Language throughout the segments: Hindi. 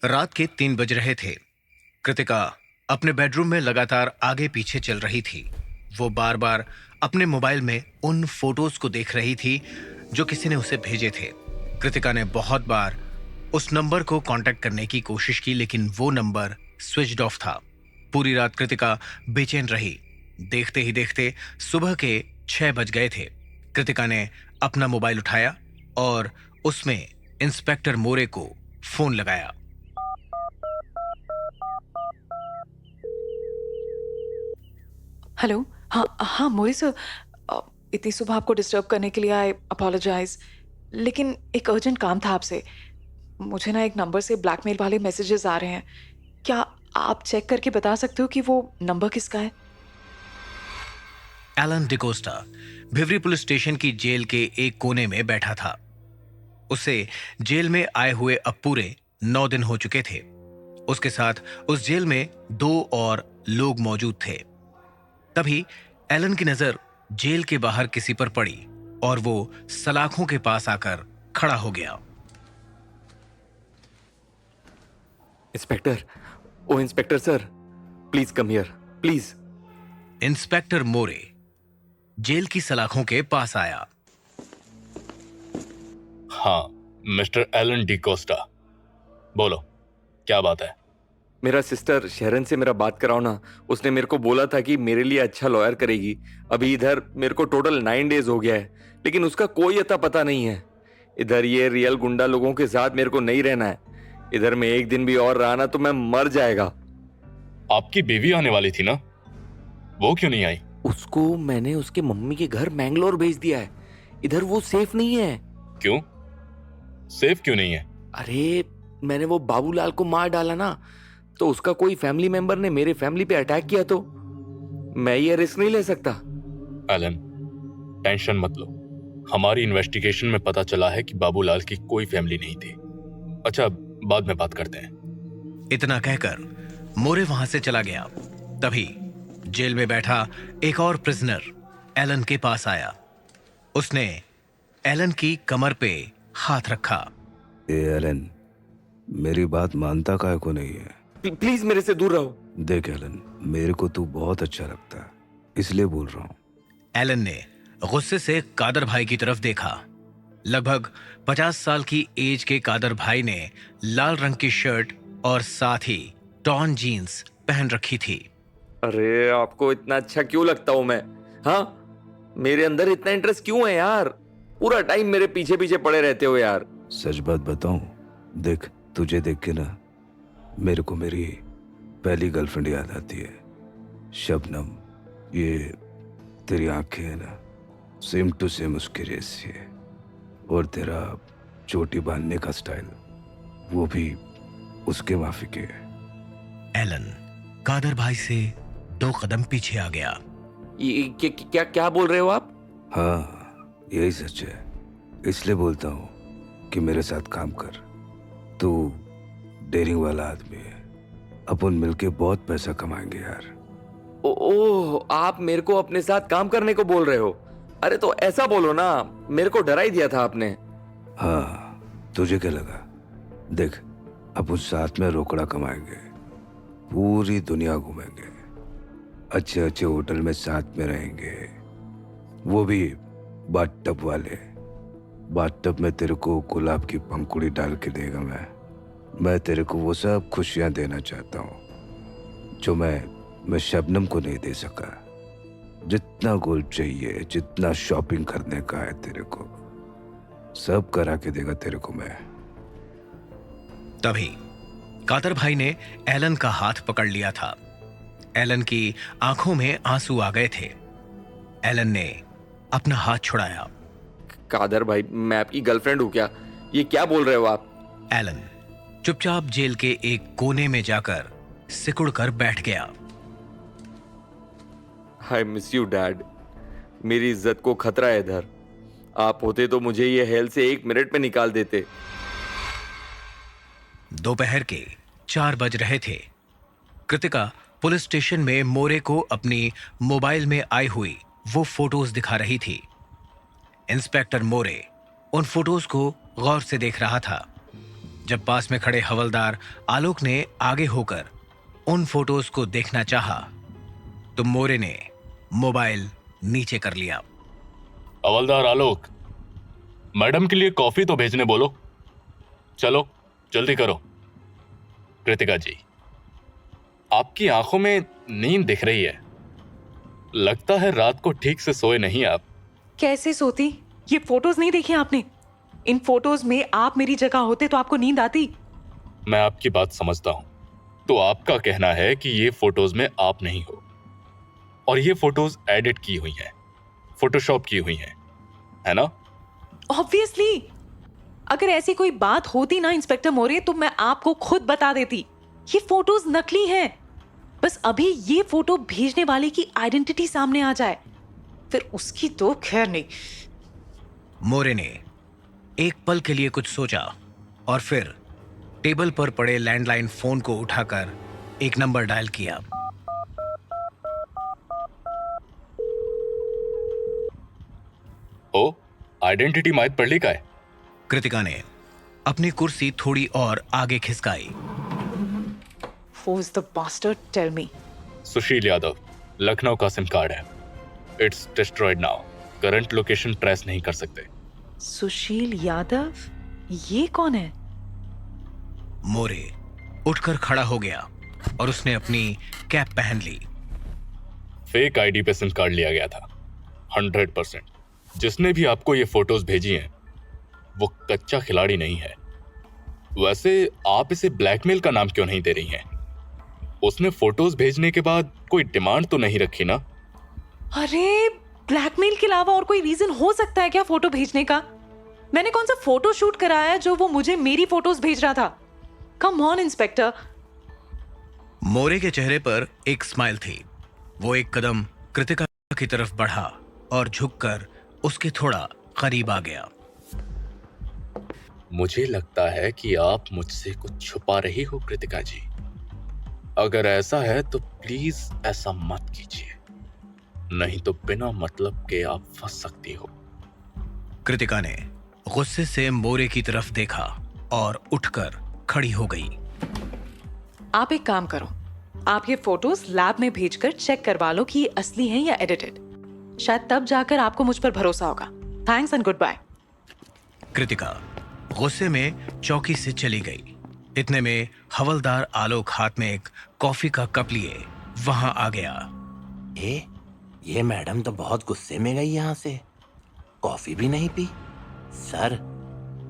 रात के 3 बज रहे थे। कृतिका अपने बेडरूम में लगातार आगे पीछे चल रही थी। वो बार बार अपने मोबाइल में उन फोटोज को देख रही थी जो किसी ने उसे भेजे थे। कृतिका ने बहुत बार उस नंबर को कांटेक्ट करने की कोशिश की, लेकिन वो नंबर स्विच्ड ऑफ था। पूरी रात कृतिका बेचैन रही। देखते ही देखते सुबह के 6 बज गए थे। कृतिका ने अपना मोबाइल उठाया और उसमें इंस्पेक्टर मोरे को फोन लगाया। हेलो। हाँ हाँ, मोरी सर। इतनी सुबह आपको डिस्टर्ब करने के लिए आई अपोलोजाइज, लेकिन एक अर्जेंट काम था आपसे। मुझे ना एक नंबर से ब्लैकमेल वाले मैसेजेस आ रहे हैं। क्या आप चेक करके बता सकते हो कि वो नंबर किसका है? Alan D'Costa Bhiwadi police station की जेल के एक कोने में बैठा था। उसे जेल में आए हुए अब पूरे 9 दिन हो चुके थे। उसके साथ उस जेल में 2 और लोग मौजूद थे। तभी एलन की नजर जेल के बाहर किसी पर पड़ी और वो सलाखों के पास आकर खड़ा हो गया। Inspector, oh inspector sir, please come here, please. Inspector More jail की सलाखों के पास आया। हाँ, मिस्टर एलन डी कोस्टा, बोलो, क्या बात है? मेरा सिस्टर शहरन से मेरा बात कराओ ना। उसने मेरे को बोला था कि मेरे लिए अच्छा लॉयर करेगी। अभी इधर मेरे को टोटल 9 डेज हो गया है, लेकिन उसका कोई अता पता नहीं है। इधर ये रियल गुंडा लोगों के साथ मेरे को नहीं रहना है। इधर में एक दिन भी और रहा ना तो मैं मर जाएगा। आपकी बीवी आने वाली थी ना, वो क्यों नहीं आई? उसको मैंने उसके मम्मी के घर मैंगलोर भेज दिया है। इधर वो सेफ नहीं है। क्यों? सेफ क्यों नहीं है? अरे, मैंने वो बाबूलाल को मार डाला ना, तो उसका कोई फैमिली मेंबर ने मेरे फैमिली पे अटैक किया तो मैं ये रिस्क नहीं ले सकता। एलन, टेंशन मत लो। हमारी इन्वेस्टिगेशन में पता चला है कि बाबूलाल की कोई फैमिली नहीं थी। अच्छा, बाद में बात करते हैं। इतना कहकर मोरे वहां से चला गया। तभी जेल में बैठा एक और प्रिजनर एलन के पास आया। उसने एलन की कमर पे हाथ रखा। ए एलन, मेरी बात मानता काहे को नहीं है? प्लीज मेरे से दूर रहो। देख एलन, मेरे को तू बहुत अच्छा लगता है, इसलिए बोल रहा हूँ। एलन ने गुस्से से कादर भाई की तरफ देखा। लगभग 50 साल की एज के कादर भाई ने लाल रंग की शर्ट और साथ ही टॉन जीन्स पहन रखी थी। अरे, आपको इतना अच्छा क्यों लगता हूं मैं? हाँ, मेरे अंदर इतना इंटरेस्ट क्यों है यार? पूरा टाइम मेरे पीछे पीछे पड़े रहते हो यार। सच बात बताऊं, देख तुझे देख के ना मेरे को मेरी पहली गर्लफ्रेंड याद आती है, शबनम। ये तेरी आंखें है ना, सेम टू सेम उसके जैसी है। और तेरा चोटी बांधने का स्टाइल, वो भी उसके माफिक है। एलन कादर भाई से 2 कदम पीछे आ गया। ये क्या क्या बोल रहे हो आप? हाँ, यही सच है, इसलिए बोलता हूँ कि मेरे साथ काम कर। तू डेयरिंग वाला आदमी है, अपन मिलके बहुत पैसा कमाएंगे यार। ओह, आप मेरे को अपने साथ काम करने को बोल रहे हो? अरे तो ऐसा बोलो ना, मेरे को डरा ही दिया था आपने। हाँ, तुझे क्या लगा? देख, अपन साथ में रोकड़ा कमाएंगे, पूरी दुनिया घूमेंगे, अच्छे अच्छे होटल में साथ में रहेंगे, वो भी बाथटब वाले। बाथटब में तेरे को गुलाब की पंखुड़ी डाल के देगा मैं तेरे को वो सब खुशियां देना चाहता हूँ जो मैं शबनम को नहीं दे सका। जितना गोल्ड चाहिए, जितना शॉपिंग करने का है तेरे को, सब करा के देगा तेरे को मैं। तभी कादर भाई ने एलन का हाथ पकड़ लिया था। एलन की आंखों में आंसू आ गए थे। एलन ने अपना हाथ छुड़ाया। कादर भाई, मैं आपकी गर्लफ्रेंड हूँ क्या? ये क्या बोल रहे हो आप? एलन चुपचाप जेल के एक कोने में जाकर सिकुड़ कर बैठ गया। आई मिस यू डैड। मेरी इज्जत को खतरा है इधर। आप होते तो मुझे ये हेल से 1 मिनट में निकाल देते। दोपहर के 4 बज रहे थे। कृतिका पुलिस स्टेशन में मोरे को अपनी मोबाइल में आई हुई वो फोटोज दिखा रही थी। इंस्पेक्टर मोरे उन फोटोज को गौर से देख रहा था। जब पास में खड़े हवलदार आलोक ने आगे होकर उन फोटोज को देखना चाहा, तो मोरे ने मोबाइल नीचे कर लिया। हवलदार आलोक, मैडम के लिए कॉफी तो भेजने बोलो। चलो जल्दी करो। कृतिका जी, आपकी आंखों में नींद दिख रही है। लगता है रात को ठीक से सोए नहीं आप। कैसे सोती? ये फोटोज नहीं देखी आपने? इन फोटोज में आप मेरी जगह होते तो आपको नींद आती? मैं आपकी बात समझता हूं, तो आपका कहना है कि ये फोटोज में आप नहीं हो और ये फोटोज एडिट की हुई हैं, फोटोशॉप की हुई हैं, है ना? ऑब्वियसली। अगर ऐसी कोई बात होती ना इंस्पेक्टर मोरे, तो मैं आपको खुद बता देती। ये फोटोज नकली हैं। बस अभी ये फोटो भेजने वाले की आइडेंटिटी सामने आ जाए, फिर उसकी तो खैर नहीं। मोरे ने एक पल के लिए कुछ सोचा और फिर टेबल पर पड़े लैंडलाइन फोन को उठाकर एक नंबर डायल किया। ओ, आइडेंटिटी माहित पडली काय? कृतिका ने अपनी कुर्सी थोड़ी और आगे खिसकाई। Who is the bastard? Tell me. सुशील यादव, लखनऊ का सिम कार्ड है। It's destroyed now. Current location trace नहीं कर सकते। सुशील यादव? ये कौन है? मोरे उठकर खड़ा हो गया और उसने अपनी कैप पहन ली। फेक आईडी पे सिम कार्ड लिया गया था, 100%। जिसने भी आपको ये फोटोज भेजी हैं, वो कच्चा खिलाड़ी नहीं है। वैसे आप इसे ब्लैकमेल का नाम क्यों नहीं दे रही हैं? उसने फोटोज भेजने के बाद कोई डिमांड तो नहीं रखी ना? अरे, ब्लैकमेल के अलावा और कोई रीजन हो सकता है क्या फोटो भेजने का? मैंने कौन सा फोटो शूट कराया जो वो मुझे मेरी फोटोज भेज रहा था? Come on inspector. मोरे के चेहरे पर एक स्माइल थी। वो एक कदम कृतिका की तरफ बढ़ा और झुककर उसके थोड़ा करीब आ गया। मुझे लगता है कि आप मुझसे कुछ छुपा रही हो कृतिका जी। अगर ऐसा है तो प्लीज ऐसा मत कीजिए, नहीं तो बिना मतलब के आप फंस सकती हो। कृतिका ने गुस्से से मोरे की तरफ देखा और उठकर खड़ी हो गई। आप एक काम करो, आप ये फोटोज लैब में भेजकर चेक करवा लो कि ये असली हैं या एडिटेड। शायद तब जाकर आपको मुझ पर भरोसा होगा। Thanks and good bye. Kritika गुस्से में चौकी से चली गई। इतने में हवलदार आलोक हाथ में एक कॉफी का कप लिए वहां आ गया। ये मैडम तो बहुत गुस्से में गई यहाँ से, कॉफी भी नहीं पी। सर,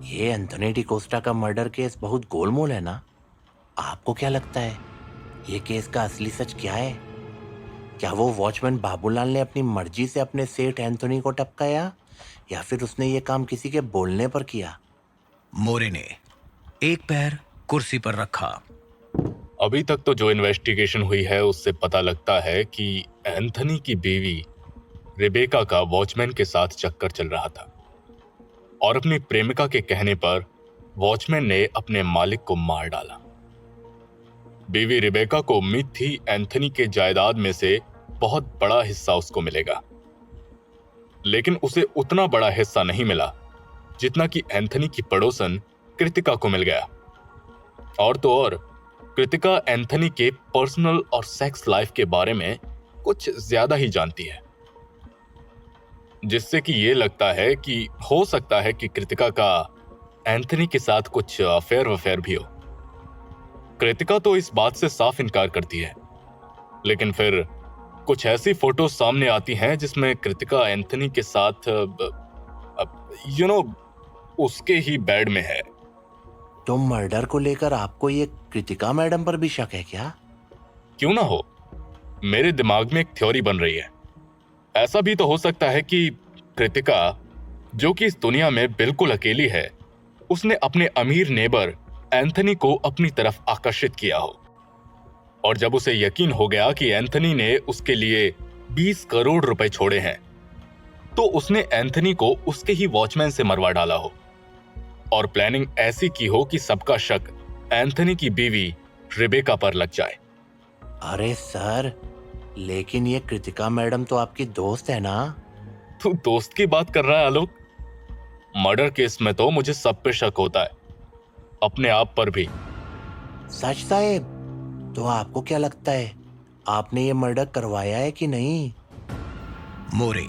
ये एंथोनी डिकोस्टा का मर्डर केस बहुत गोलमोल है ना? आपको क्या लगता है ये केस का असली सच क्या है? क्या वो वॉचमैन बाबूलाल ने अपनी मर्जी से अपने सेठ एंथोनी को टपकाया या फिर उसने ये काम किसी के बोलने पर किया? मोरे ने एक पैर कुर्सी पर रखा। अभी तक तो जो इन्वेस्टिगेशन हुई है उससे पता लगता है कि एंथनी की बीवी रिबेका का वॉचमैन के साथ चक्कर चल रहा था और अपनी प्रेमिका के कहने पर वॉचमैन ने अपने मालिक को मार डाला। बीवी रिबेका को उम्मीद थी एंथनी के जायदाद में से बहुत बड़ा हिस्सा उसको मिलेगा, लेकिन उसे उतना बड़ा हिस्सा नहीं मिला जितना कि एंथनी की पड़ोसन कृतिका को मिल गया। और तो और कृतिका एंथनी के पर्सनल और सेक्स लाइफ के बारे में कुछ ज्यादा ही जानती है, जिससे कि ये लगता है कि हो सकता है कि कृतिका का एंथनी के साथ कुछ अफेयर भी हो। कृतिका तो इस बात से साफ इनकार करती है, लेकिन फिर कुछ ऐसी फोटो सामने आती हैं जिसमें कृतिका एंथनी के साथ उसके ही बेड में है। तो मर्डर को लेकर आपको ये कृतिका मैडम पर भी शक है क्या? क्यों ना हो, मेरे दिमाग में एक थ्योरी बन रही है। ऐसा भी तो हो सकता है कि कृतिका, जो कि इस दुनिया में बिल्कुल अकेली है, उसने अपने अमीर नेबर एंथनी को अपनी तरफ आकर्षित किया हो, और जब उसे यकीन हो गया कि एंथनी ने उसके लिए 20 करोड़ रुपए छोड़े हैं, तो उसने एंथनी को उसके ही वॉचमैन से मरवा डाला हो और प्लानिंग ऐसी की हो कि सबका शक एंथनी की बीवी रिबेका पर लग जाए। अरे सर, लेकिन ये कृतिका मैडम तो आपकी दोस्त है ना? तू दोस्त की बात कर रहा है आलोक? मर्डर केस में तो मुझे सब पे शक होता है, अपने आप पर भी। सच साहेब, तो आपको क्या लगता है, आपने ये मर्डर करवाया है कि नहीं? मोरे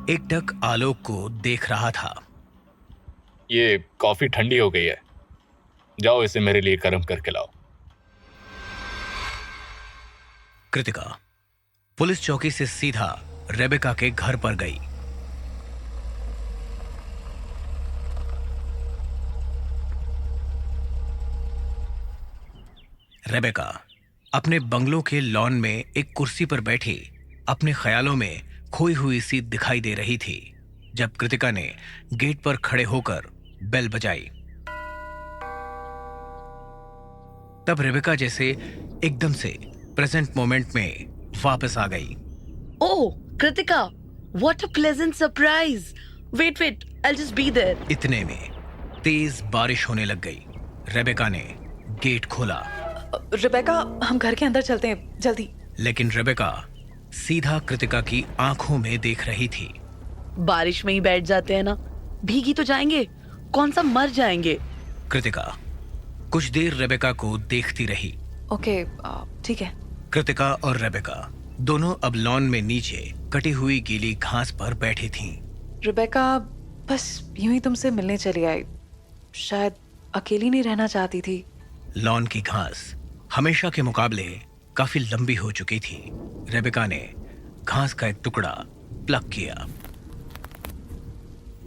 एकटक आलोक को देख रहा था। ये कॉफी ठंडी हो गई है, जाओ इसे मेरे लिए गर्म करके लाओ। कृतिका पुलिस चौकी से सीधा रेबेका के घर पर गई। रेबेका अपने बंगलों के लॉन में एक कुर्सी पर बैठी अपने ख्यालों में खोई हुई सी दिखाई दे रही थी जब कृतिका ने गेट पर खड़े होकर बेल बजाई। तब रेबेका जैसे एकदम से प्रेजेंट मोमेंट में वापस आ गई। Oh, Kritika, what a pleasant surprise. Wait, I'll just be there. इतने में तेज बारिश होने लग गई। रेबेका ने गेट खोला, रिबेका, हम घर के अंदर चलते हैं, जल्दी। लेकिन रेबेका सीधा कृतिका की आंखों में देख रही थी। बारिश में ही बैठ जाते हैं ना, भीगी तो जाएंगे, कौन सा मर जाएंगे। कृतिका कुछ देर रेबेका को देखती रही। ओके, ठीक है। कृतिका और रेबेका दोनों अब लॉन में नीचे कटी हुई गीली घास पर बैठी थीं। रिबेका बस यूं ही तुमसे मिलने चली आई, शायद अकेली नहीं रहना चाहती थी। लॉन की घास हमेशा के मुकाबले काफी लंबी हो चुकी थी। रेबेका ने घास का एक टुकड़ा प्लग किया।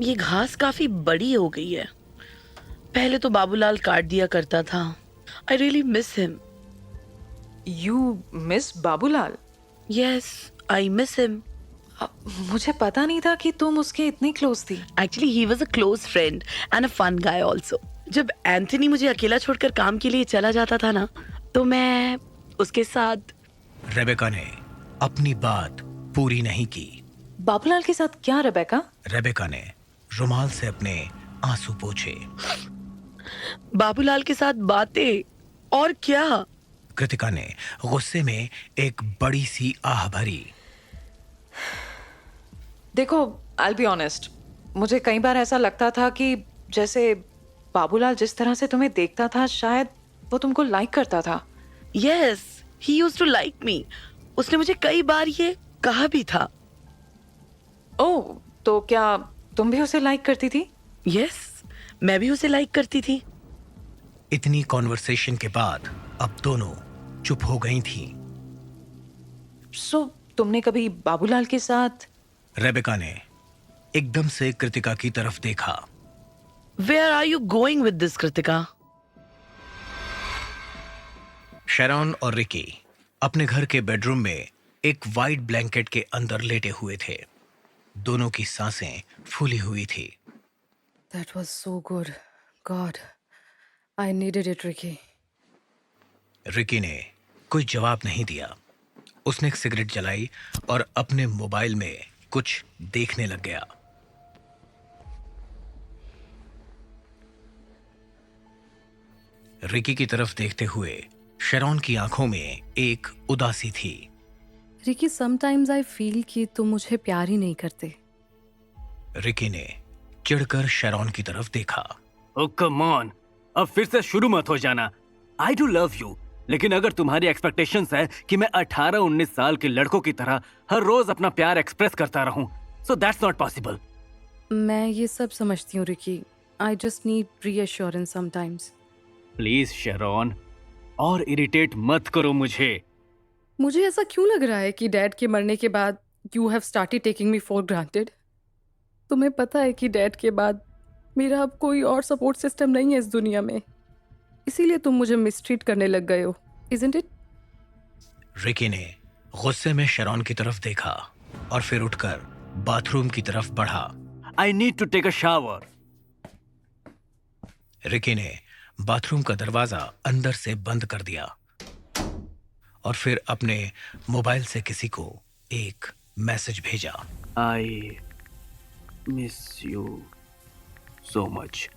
ये घास काफी बड़ी हो गई है, पहले तो बाबूलाल काट दिया करता था। I really miss him. You miss Babulal? Yes, I miss him. मुझे पता नहीं था कि तुम उसके इतनी क्लोज थी। Actually he was a close friend and a fun guy also. जब एंथनी मुझे अकेला छोड़कर काम के लिए चला जाता था ना, तो मैं उसके साथ। रेबेका ने अपनी बात पूरी नहीं की। बाबूलाल के साथ क्या रिबेका? रेबेका ने रुमाल से अपने आंसू पोंछे। बाबूलाल के साथ बातें और क्या। कृतिका ने गुस्से में एक बड़ी सी आह भरी। देखो, आई बी ऑनेस्ट, मुझे कई बार ऐसा लगता था कि जैसे बाबूलाल जिस तरह से तुम्हें देखता था, शायद वो तुमको लाइक करता था। Yes, he used to like me. उसने मुझे कई बार ये कहा भी था। ओह, तो क्या तुम भी उसे लाइक करती थी? यस, मैं भी उसे लाइक करती थी। इतनी कॉन्वर्सेशन के बाद अब दोनों चुप हो गई थी। सो तुमने कभी बाबूलाल के साथ? रेबेका ने एकदम से कृतिका की तरफ देखा। Where are you going with this, Kritika? Sharon और रिकी अपने घर के बेडरूम में एक वाइट ब्लैंकेट के अंदर लेटे हुए थे। दोनों की सांसें फूली हुई थी। That was so good. God, I needed it, Ricky. Ricky ने कोई जवाब नहीं दिया। उसने एक सिगरेट जलाई और अपने मोबाइल में कुछ देखने लग गया। रिकी की तरफ देखते हुए शैरॉन की आंखों में एक उदासी थी। Ricky, sometimes I feel कि तुम मुझे प्यार ही नहीं करते। रिकी ने चिढ़कर शैरॉन की तरफ देखा। ओ कम ऑन, अब फिर से शुरू मत हो जाना। आई डू लव यू, लेकिन अगर तुम्हारी एक्सपेक्टेशंस है कि मैं 18-19 साल के लड़कों की तरह हर रोज अपना प्यार एक्सप्रेस करता रहूं, सो दैट्स नॉट पॉसिबल। मैं ये सब समझती हूँ Ricky. I just need reassurance sometimes. Please Sharon, और इरिटेट मत करो मुझे। मुझे ऐसा क्यों लग रहा है कि डैड के मरने के बाद you have started taking me for granted? तुम्हें पता है कि डैड के बाद मेरा अब कोई और सपोर्ट सिस्टम नहीं है इस दुनिया में, इसीलिए तुम मुझे मिसट्रीट करने लग गए हो, isn't it? रिकी ने गुस्से में शैरॉन की तरफ देखा और फिर उठकर बाथरूम की तरफ बढ़ा। I need to take a shower. Ricky ने बाथरूम का दरवाजा अंदर से बंद कर दिया और फिर अपने मोबाइल से किसी को एक मैसेज भेजा। I miss you so much.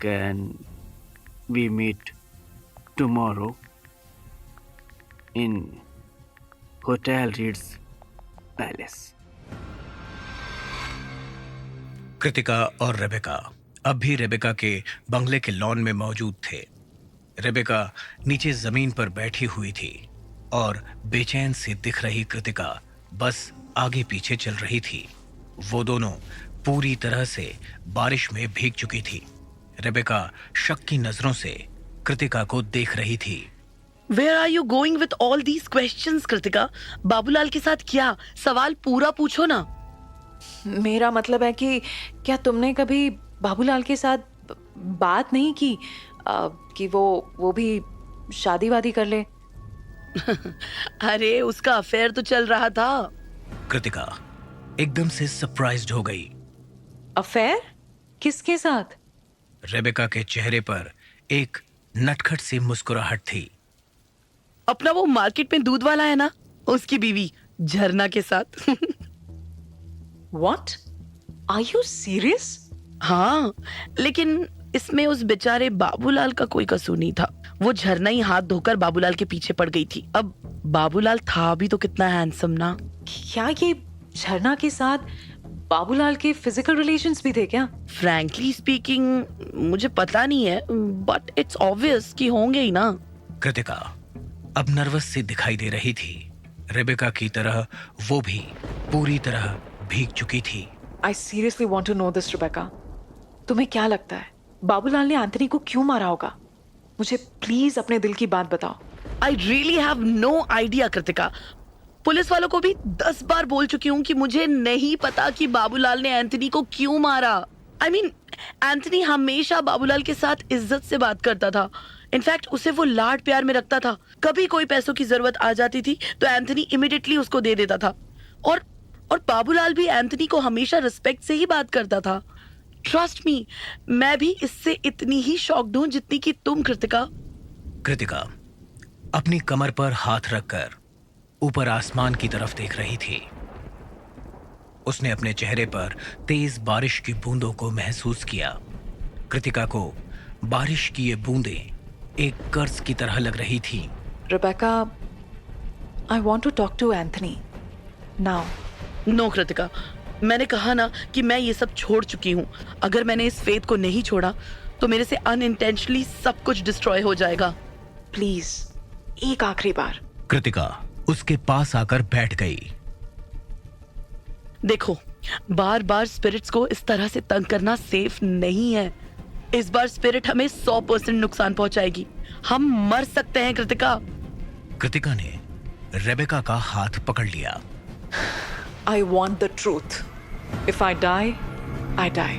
Can we meet tomorrow in hotel Reeds palace? Kritika और रेबेका अब भी रेबेका के बंगले के लॉन में मौजूद थे। रेबेका नीचे जमीन पर बैठी हुई थी और बेचैन सी दिख रही कृतिका बस आगे पीछे चल रही थी। वो दोनों पूरी तरह से बारिश में भीग चुकी थी। रेबेका शक की नजरों से कृतिका को देख रही थी। Where are you going with all these questions Kritika? Babulal के साथ क्या? सवाल पूरा पूछो ना। मेरा मतलब है कि क्या तुमने कभी बाबूलाल के साथ बात नहीं की कि वो भी शादी वादी कर ले? अरे उसका अफेयर तो चल रहा था। कृतिका एकदम से सरप्राइज्ड हो गई। अफेयर? किसके साथ? रेबेका के चेहरे पर एक नटखट सी मुस्कुराहट थी। अपना वो मार्केट में दूध वाला है ना, उसकी बीवी झरना के साथ। What? Are you serious? हाँ, लेकिन इसमें उस बेचारे बाबूलाल का कोई कसूर नहीं था। वो झरना ही हाथ धोकर बाबूलाल के पीछे पड़ गई थी। अब बाबूलाल था भी तो कितना हैंडसम ना। क्या ये झरना के साथ बाबूलाल के फिजिकल रिलेशंस भी थे क्या? फ्रैंकली स्पीकिंग मुझे पता नहीं है, बट इट्स ऑब्वियस कि होंगे ही ना। कृतिका अब नर्वस सी दिखाई दे रही थी। रेबेका की तरह वो भी पूरी तरह भीग चुकी थी। I seriously want to know this, Rebecca. तुम्हें क्या लगता है बाबूलाल ने एंथनी को क्यों मारा होगा? मुझे प्लीज अपने दिल की बात बताओ। I really have no idea Kritika. Police वालों को भी 10 बार बोल चुकी हूँ कि मुझे नहीं पता कि बाबूलाल ने एंथनी को क्यों मारा। I mean, एंथनी हमेशा बाबूलाल के साथ इज्जत से बात करता था। इनफैक्ट उसे वो लाड प्यार में रखता था। कभी कोई पैसों की जरूरत आ जाती थी तो एंथनी इमिडिएटली उसको दे देता था। और बाबूलाल भी एंथनी को हमेशा रिस्पेक्ट से ही बात करता था। ट्रस्ट मी, मैं भी इससे इतनी ही शॉक्ड हूं जितनी कि तुम कृतिका। कृतिका अपनी कमर पर हाथ रखकर ऊपर आसमान की तरफ देख रही थी। उसने अपने चेहरे पर तेज बारिश की बूंदों को महसूस किया। कृतिका को बारिश की ये बूंदें एक कर्ज की तरह लग रही थी। Rebecca, I want to talk to Anthony now. No Kritika, मैंने कहा ना कि मैं ये सब छोड़ चुकी हूँ। अगर मैंने इस फेथ को नहीं छोड़ा तो मेरे से अनइंटेंशनली सब कुछ डिस्ट्रॉय हो जाएगा। प्लीज एक आखिरी बार। कृतिका उसके पास आकर बैठ गई। देखो, बार बार स्पिरिट्स को इस तरह से तंग करना सेफ नहीं है। इस बार स्पिरिट हमें 100% नुकसान पहुंचाएगी। हम मर सकते हैं कृतिका। कृतिका ने रेबेका का हाथ पकड़ लिया। I want the truth. If I die, I die.